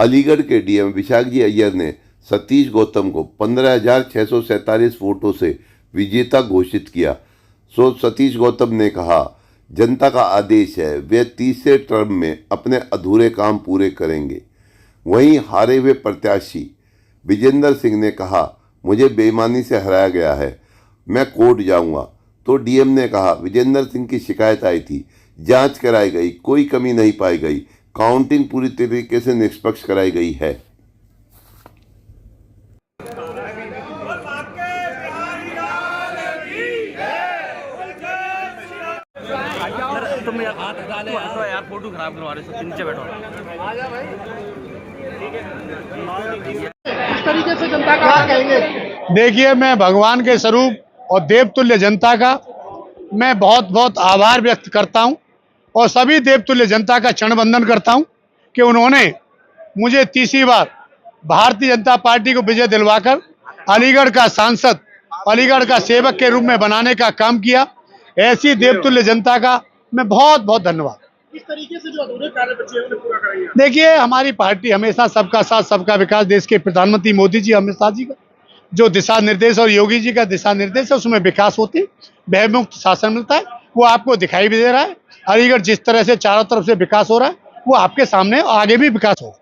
अलीगढ़ के डीएम विशाखजी अय्यर ने सतीश गौतम को 15,647 वोटों से विजेता घोषित किया। सतीश गौतम ने कहा, जनता का आदेश है, वे तीसरे टर्म में अपने अधूरे काम पूरे करेंगे। वहीं हारे हुए प्रत्याशी विजेंद्र सिंह ने कहा, मुझे बेईमानी से हराया गया है, मैं कोर्ट जाऊंगा। तो डीएम ने कहा, विजेंद्र सिंह की शिकायत आई थी, जांच कराई गई, कोई कमी नहीं पाई गई, काउंटिंग पूरी तरीके से निष्पक्ष कराई गई है। तुम यार फोटो खराब करवा रहे हो, नीचे बैठो। इस तरीके से जनता का क्या कहेंगे? देखिए, मैं भगवान के स्वरूप और देवतुल्य जनता का मैं बहुत बहुत आभार व्यक्त करता हूं और सभी देवतुल्य जनता का चरण वंदन करता हूं कि उन्होंने मुझे तीसरी बार भारतीय जनता पार्टी को विजय दिलवाकर अलीगढ़ का सांसद, अलीगढ़ का सेवक के रूप में बनाने का काम किया। ऐसी देवतुल्य जनता का मैं बहुत बहुत धन्यवाद। इस तरीके से जो अधूरे कार्य बचे हैं उन्हें पूरा कराइए। देखिए, हमारी पार्टी हमेशा सबका साथ सबका विकास, देश के प्रधानमंत्री मोदी जी, अमित शाह जी का जो दिशा निर्देश और योगी जी का दिशा निर्देश है, उसमें विकास होते, भयमुक्त शासन मिलता है, वो आपको दिखाई भी दे रहा है। अलीगढ़ जिस तरह से चारों तरफ से विकास हो रहा है, वो आपके सामने आगे भी विकास हो।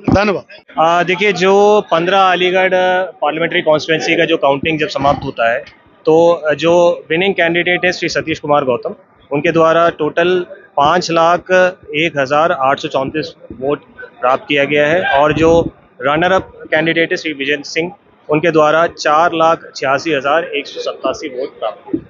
धन्यवाद। देखिए, जो 15 अलीगढ़ पार्लियामेंट्री कॉन्स्टिट्यूंसी का जो काउंटिंग जब समाप्त होता है, तो जो विनिंग कैंडिडेट है श्री सतीश कुमार गौतम, उनके द्वारा टोटल 5,01,834 वोट प्राप्त किया गया है और जो रनर अप कैंडिडेट है श्री विजेंद्र सिंह, उनके द्वारा 4,86,187 वोट प्राप्त किए।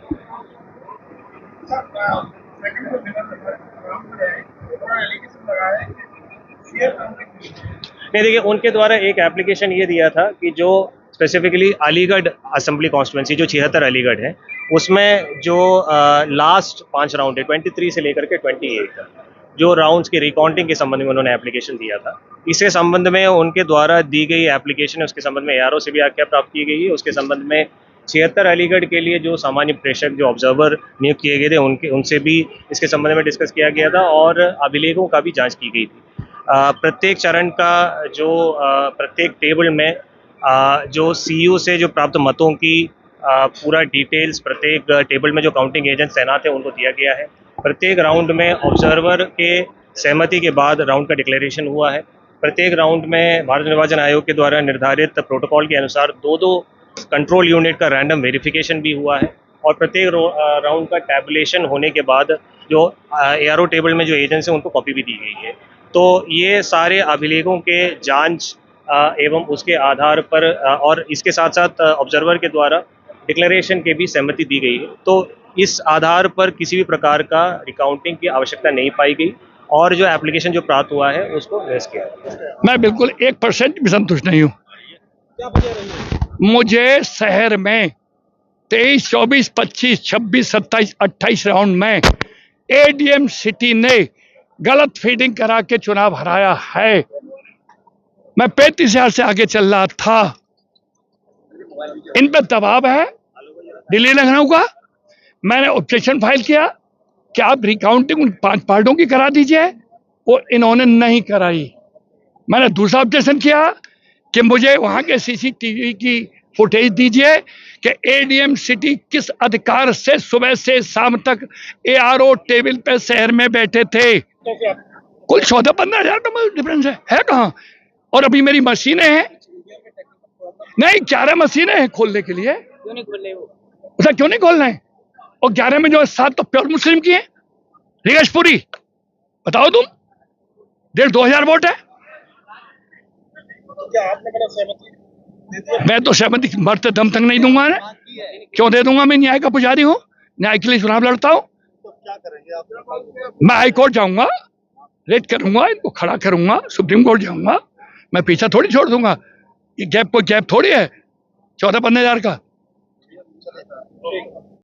नहीं, देखिए, उनके द्वारा एक एप्लीकेशन ये दिया था कि जो स्पेसिफिकली अलीगढ़ असेंबली कॉन्स्टिट्यूंसी जो 76 अलीगढ़ है, उसमें जो लास्ट 5 राउंड है 23 से लेकर के 28 तक, जो राउंड्स के रिकाउंटिंग के संबंध में उन्होंने एप्लीकेशन दिया था, इसके संबंध में उनके द्वारा दी गई एप्लीकेशन है, उसके संबंध में ARO से भी आज्ञा प्राप्त की गई है। उसके संबंध में 76 अलीगढ़ के लिए जो सामान्य प्रेक्षक, जो ऑब्जर्वर नियुक्त किए गए थे, उनसे भी इसके संबंध में डिस्कस किया गया था और अभिलेखों का भी जाँच की गई थी। प्रत्येक चरण का जो प्रत्येक टेबल में जो CU से जो प्राप्त मतों की पूरा डिटेल्स प्रत्येक टेबल में जो काउंटिंग एजेंट तैनात है उनको दिया गया है। प्रत्येक राउंड में ऑब्जर्वर के सहमति के बाद राउंड का डिक्लेरेशन हुआ है। प्रत्येक राउंड में भारत निर्वाचन आयोग के द्वारा निर्धारित प्रोटोकॉल के अनुसार 2-2 कंट्रोल यूनिट का रैंडम वेरिफिकेशन भी हुआ है और प्रत्येक राउंड का टैबुलेशन होने के बाद जो ARO टेबल में जो एजेंट्स हैं उनको कॉपी भी दी गई है। तो ये सारे अभिलेखों के जांच एवं उसके आधार पर और इसके साथ साथ ऑब्जर्वर के द्वारा डिक्लेरेशन के भी सहमति दी गई है। तो इस आधार पर किसी भी प्रकार का रिकाउंटिंग की आवश्यकता नहीं पाई गई और जो एप्लीकेशन जो प्राप्त हुआ है उसको भेज किया। मैं बिल्कुल 1% भी संतुष्ट नहीं हूँ। मुझे शहर में 23, 24, 25, 26, 27, 28 राउंड में ADM सिटी ने गलत फीडिंग करा के चुनाव हराया है। मैं 35,000 से आगे चल रहा था। इन पे दबाव है दिल्ली लखनऊ का। मैंने ऑब्जेक्शन फाइल किया कि आप रिकाउंटिंग उन 5 पार्टों की करा दीजिए, और इन्होंने नहीं कराई। मैंने दूसरा ऑब्जेक्शन किया कि मुझे वहां के CCTV की फुटेज दीजिए कि ADM सिटी किस अधिकार से सुबह से शाम तक ARO टेबल पे शहर में बैठे थे। कुल 14-15 हज़ार डिफरेंस है कहाँ? और अभी मेरी मशीनें हैं, नहीं 11 मशीनें हैं खोलने के लिए। क्यों नहीं खोल रहे हो? उसे क्यों नहीं खोल रहे हैं? और 11 में जो 7 तो प्योर मुस्लिम की है। रिगेशपुरी बताओ तुम, 1,500 वोट है। क्या आपने बड़ा सहमति? मैं तो सहमति मरते दम तक नहीं दूंगा ना। क्यों दे दूंगा? मैं न्याय का पुजारी हूँ, न्याय के लिए चुनाव लड़ता हूँ। तो क्या करेंगे आप? मैं हाई कोर्ट जाऊंगा, रेड करूंगा, इनको खड़ा करूंगा, सुप्रीम कोर्ट जाऊंगा। मैं पीछा थोड़ी छोड़ दूंगा। ये गैप कोई गैप थोड़ी है 14-15 हज़ार का।